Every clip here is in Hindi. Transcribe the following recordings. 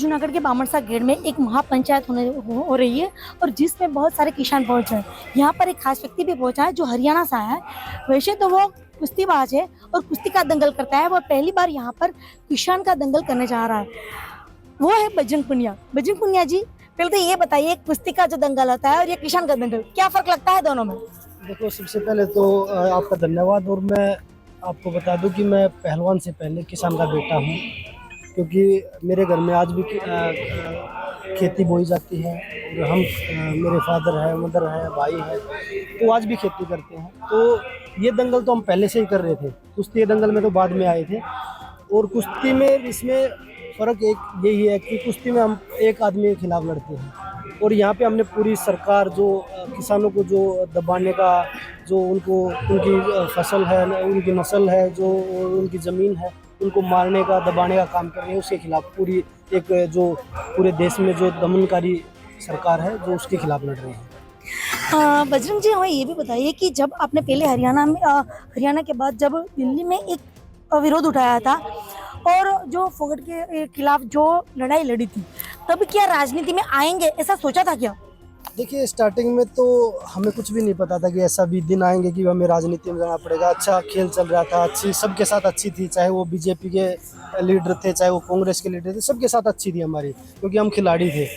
जूनागढ़ के बामणसा गेट में एक महापंचायत हो रही है और जिसमें बहुत सारे किसान पहुंचे हैं। यहाँ पर एक खास व्यक्ति भी पहुंचा है जो हरियाणा से आया है। वैसे तो वो कुश्तीबाज है और कुश्ती का दंगल करता है। वो पहली बार यहाँ पर किसान का दंगल करने जा रहा है। वो है बजरंग पुनिया। बजरंग पुनिया जी, पहले तो ये बताइए, कुश्ती का जो दंगल होता है और ये किसान का दंगल, क्या फर्क लगता है दोनों में? देखो, सबसे पहले तो आपका धन्यवाद। और मैं आपको बता दूं कि मैं पहलवान से पहले किसान का बेटा हूं, क्योंकि मेरे घर में आज भी खेती बोई जाती है। और हम मेरे फादर है, मदर है, भाई है, तो आज भी खेती करते हैं। तो ये दंगल तो हम पहले से ही कर रहे थे। कुश्ती दंगल में तो बाद में आए थे। और कुश्ती में इसमें फ़र्क एक यही है कि कुश्ती में हम एक आदमी के खिलाफ लड़ते हैं, और यहाँ पे हमने पूरी सरकार जो किसानों को जो दबाने का, जो उनको उनकी फसल है, उनकी नस्ल है, जो उनकी ज़मीन है, उनको मारने का, दबाने का काम कर रहे हैं, उसके खिलाफ पूरी एक जो पूरे देश में जो दमनकारी सरकार है, जो उसके खिलाफ लड़ रहे हैं। बजरंग जी, हमें ये भी बताइए कि जब आपने पहले हरियाणा के बाद जब दिल्ली में एक विरोध उठाया था और जो फोगट के खिलाफ जो लड़ाई लड़ी थी, तब क्या राजनीति में आएंगे, ऐसा सोचा था क्या? देखिए, स्टार्टिंग में तो हमें कुछ भी नहीं पता था कि ऐसा भी दिन आएंगे कि हमें राजनीति में जाना पड़ेगा। अच्छा खेल चल रहा था, अच्छी सबके साथ अच्छी थी, चाहे वो बीजेपी के लीडर थे, चाहे वो कांग्रेस के लीडर थे, सबके साथ अच्छी थी हमारी, क्योंकि हम खिलाड़ी थे।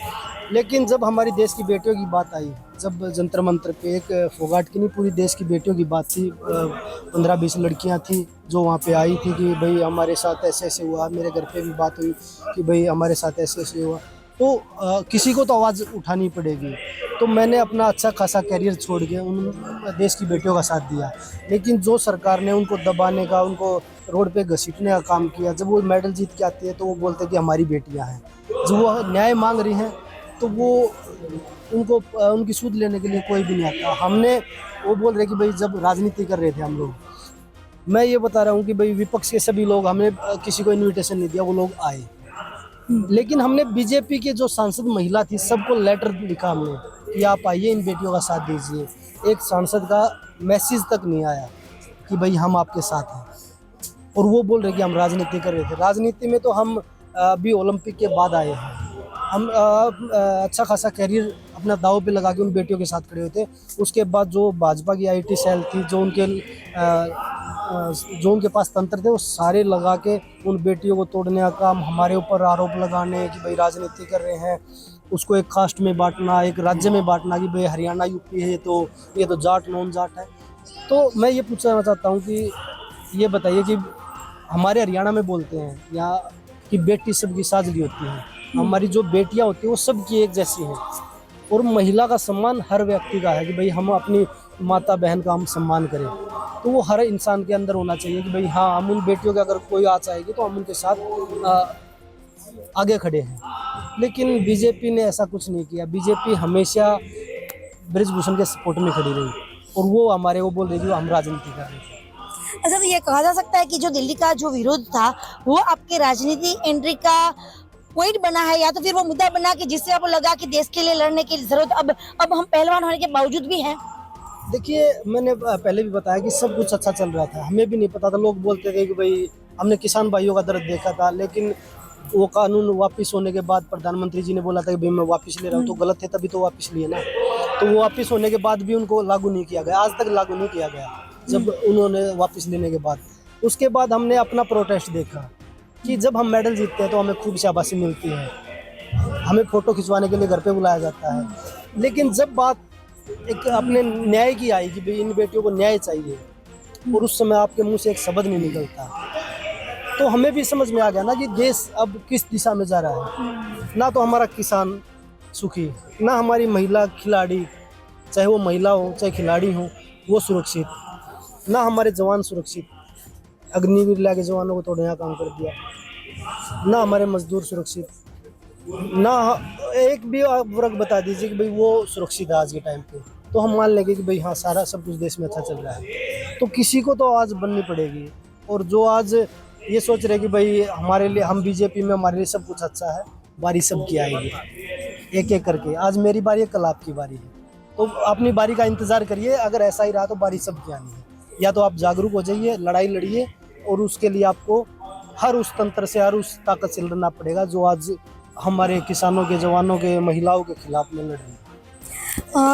लेकिन जब हमारी देश की बेटियों की बात आई, जब जंतर मंतर पे एक फोगाट की नहीं, पूरी देश की बेटियों की बात थी, 15-20 लड़कियां थी जो वहाँ पे आई थी कि भाई हमारे साथ ऐसे ऐसे हुआ। मेरे घर पे भी बात हुई कि भाई हमारे साथ ऐसे ऐसे हुआ। तो किसी को तो आवाज़ उठानी पड़ेगी। तो मैंने अपना अच्छा खासा कैरियर छोड़ के उन देश की बेटियों का साथ दिया। लेकिन जो सरकार ने उनको दबाने का, उनको रोड पे घसीटने का काम किया, जब वो मेडल जीत के आती है तो वो बोलते हैं कि हमारी बेटियां हैं। जो वो न्याय मांग रही हैं, तो वो उनको उनकी सूद लेने के लिए कोई भी नहीं आता। वो बोल रहे कि भाई जब राजनीति कर रहे थे हम लोग, मैं ये बता रहा हूँ कि भाई विपक्ष के सभी लोग, हमने किसी को इन्विटेशन नहीं दिया, वो लोग आए। लेकिन हमने बीजेपी के जो सांसद महिला थी, सबको लेटर लिखा हमने कि आप आइए, इन बेटियों का साथ दीजिए। एक सांसद का मैसेज तक नहीं आया कि भाई हम आपके साथ हैं। और वो बोल रहे कि हम राजनीति कर रहे थे। राजनीति में तो हम अभी ओलंपिक के बाद आए हैं। हम अच्छा खासा कैरियर अपना दांव पे लगा के उन बेटियों के साथ खड़े हुए थे। उसके बाद जो भाजपा की आईटी सेल थी, जो उनके पास तंत्र थे, वो सारे लगा के उन बेटियों को तोड़ने का काम, हमारे ऊपर आरोप लगाने कि भाई राजनीति कर रहे हैं, उसको एक कास्ट में बांटना, एक राज्य में बांटना कि भाई हरियाणा यूपी है, तो ये तो जाट नॉन जाट है। तो मैं ये पूछना चाहता हूँ कि ये बताइए कि हमारे हरियाणा में बोलते हैं यहाँ कि बेटी सबकी साझगी होती है। हमारी जो बेटियाँ होती हैं वो सबकी एक जैसी हैं। और महिला का सम्मान हर व्यक्ति का है कि भाई हम अपनी माता बहन का हम सम्मान करें। तो वो हर इंसान के अंदर होना चाहिए कि भाई हाँ, हम उन बेटियों के अगर कोई आ जाएगी तो हम उनके साथ आगे खड़े हैं। लेकिन बीजेपी ने ऐसा कुछ नहीं किया। बीजेपी हमेशा ब्रिजभूषण के सपोर्ट में खड़ी रही, और वो बोल रही थी हम राजनीति कर रहे थे। अच्छा, तो ये कहा जा सकता है कि जो दिल्ली का जो विरोध था वो आपके राजनीति एंट्री का पॉइंट बना है, या तो फिर वो मुद्दा बना कि जिससे आपको लगा कि देश के लिए लड़ने की जरूरत अब हम पहलवान होने के बावजूद भी हैं? देखिए, मैंने पहले भी बताया कि सब कुछ अच्छा चल रहा था, हमें भी नहीं पता था। लोग बोलते थे कि भाई हमने किसान भाइयों का दर्द देखा था, लेकिन वो कानून वापस होने के बाद प्रधानमंत्री जी ने बोला था कि भाई मैं वापस ले रहा हूँ, तो गलत थे तभी तो वापस लिए ना। तो वो वापस होने के बाद भी उनको लागू नहीं किया गया, आज तक लागू नहीं किया गया। जब उन्होंने वापस लेने के बाद, उसके बाद हमने अपना प्रोटेस्ट देखा कि जब हम मेडल जीतते हैं तो हमें खूब शाबाशी मिलती है, हमें फ़ोटो खिंचवाने के लिए घर पे बुलाया जाता है। लेकिन जब बात एक अपने न्याय की आई कि भाई इन बेटियों को न्याय चाहिए, और उस समय आपके मुंह से एक शब्द नहीं निकलता, तो हमें भी समझ में आ गया ना कि देश अब किस दिशा में जा रहा है। ना तो हमारा किसान सुखी, ना हमारी महिला खिलाड़ी, चाहे वो महिला हो चाहे खिलाड़ी हो, वो सुरक्षित, ना हमारे जवान सुरक्षित। अग्निवीर ला के जवानों को तोड़ने का काम कर दिया, ना हमारे मजदूर सुरक्षित, ना एक भी आप वर्ग बता दीजिए कि भाई वो सुरक्षित है आज के टाइम पे, तो हम मान लेंगे कि भाई हाँ, सारा सब कुछ देश में अच्छा चल रहा है। तो किसी को तो आवाज़ बननी पड़ेगी। और जो आज ये सोच रहे कि भाई हमारे लिए, हम बीजेपी में, हमारे लिए सब कुछ अच्छा है, बारी सबकी आएगी एक एक करके। आज मेरी बारी है, कल आपकी बारी है, तो अपनी बारी का इंतज़ार करिए। अगर ऐसा ही रहा तो बारी सबकी आनी है। या तो आप जागरूक हो जाइए, लड़ाई लड़िए, और उसके लिए आपको हर उस तंत्र से, हर उस ताकत से लड़ना पड़ेगा जो आज हमारे किसानों के, जवानों के, महिलाओं के खिलाफ में लड़ रही है।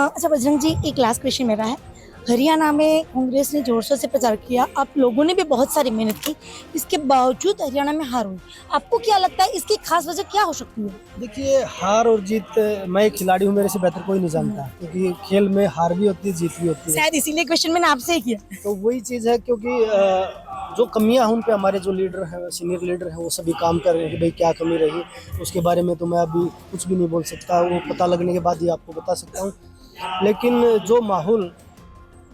अच्छा बजरंग जी, एक लास्ट क्वेश्चन मेरा है। हरियाणा में कांग्रेस ने जोर शोर से प्रचार किया, आप लोगों ने भी बहुत सारी मेहनत की, इसके बावजूद हरियाणा में हार हुई। आपको क्या लगता है इसकी खास वजह क्या हो सकती है? देखिए, हार और जीत, मैं एक खिलाड़ी हूँ, मेरे से बेहतर कोई नहीं जानता, क्योंकि खेल में हार भी होती है, जीत भी होती है। शायद इसीलिए क्वेश्चन मैंने आपसे ही किया। तो वही चीज़ है, क्योंकि जो कमियां हैं उन पे हमारे जो लीडर हैं, सीनियर लीडर हैं, वो सभी काम कर रहे हैं कि भाई क्या कमी रही, उसके बारे में तो मैं अभी कुछ भी नहीं बोल सकता, वो पता लगने के बाद ही आपको बता सकता हूँ। लेकिन जो माहौल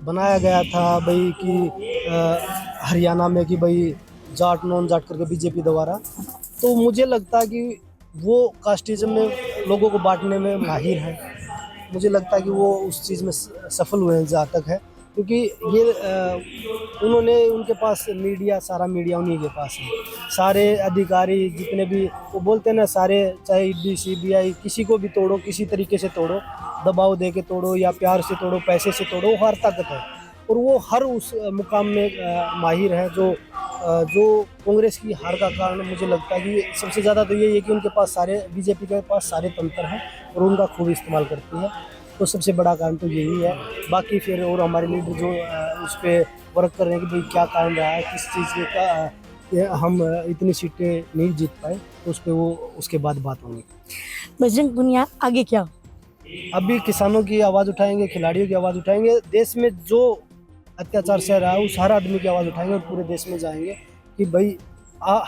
बनाया गया था भाई कि हरियाणा में कि भाई जाट नॉन जाट करके बीजेपी द्वारा, तो मुझे लगता है कि वो कास्टिज्म में लोगों को बांटने में माहिर है। मुझे लगता है कि वो उस चीज़ में सफल हुए हैं जहाँ तक है, क्योंकि ये उन्होंने, उनके पास मीडिया, सारा मीडिया उन्हीं के पास है। सारे अधिकारी जितने भी, वो बोलते हैं ना, सारे चाहे ईडी सीबीआई, किसी को भी तोड़ो, किसी तरीके से तोड़ो, दबाव दे के तोड़ो या प्यार से तोड़ो, पैसे से तोड़ो, वो हर ताकत है और वो हर उस मुकाम में माहिर है। जो कांग्रेस की हार का कारण मुझे लगता है कि सबसे ज़्यादा तो यही है कि उनके पास सारे, बीजेपी के पास सारे तंत्र हैं और उनका खूब इस्तेमाल करती है। तो सबसे बड़ा कारण तो यही है। बाकी फिर और हमारे लीडर जो उस पर वर्क कर रहे हैं कि भाई क्या कारण रहा है, किस चीज़ का हम इतनी सीटें नहीं जीत पाए, तो उस पर वो उसके बाद बात होगी। बजरंग पुनिया, आगे क्या? अभी किसानों की आवाज़ उठाएंगे, खिलाड़ियों की आवाज़ उठाएंगे, देश में जो अत्याचार सह रहा है उस हर आदमी की आवाज़ उठाएंगे और पूरे देश में जाएंगे कि भाई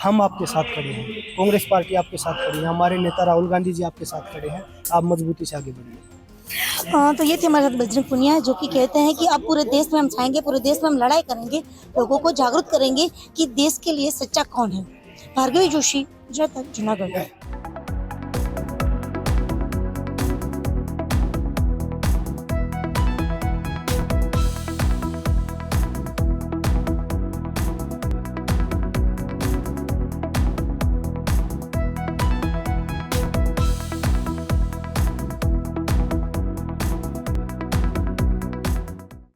हम आपके साथ खड़े हैं, कांग्रेस पार्टी आपके साथ खड़ी है, हमारे नेता राहुल गांधी जी आपके साथ खड़े हैं, आप मजबूती से आगे बढ़िए। तो ये थे हमारे साथ बजरंग पुनिया, जो कि कहते हैं कि अब पूरे देश में हम जाएंगे, पूरे देश में हम लड़ाई करेंगे, लोगों को जागरूक करेंगे कि देश के लिए सच्चा कौन है। भार्गवी जोशी, जूनागढ़।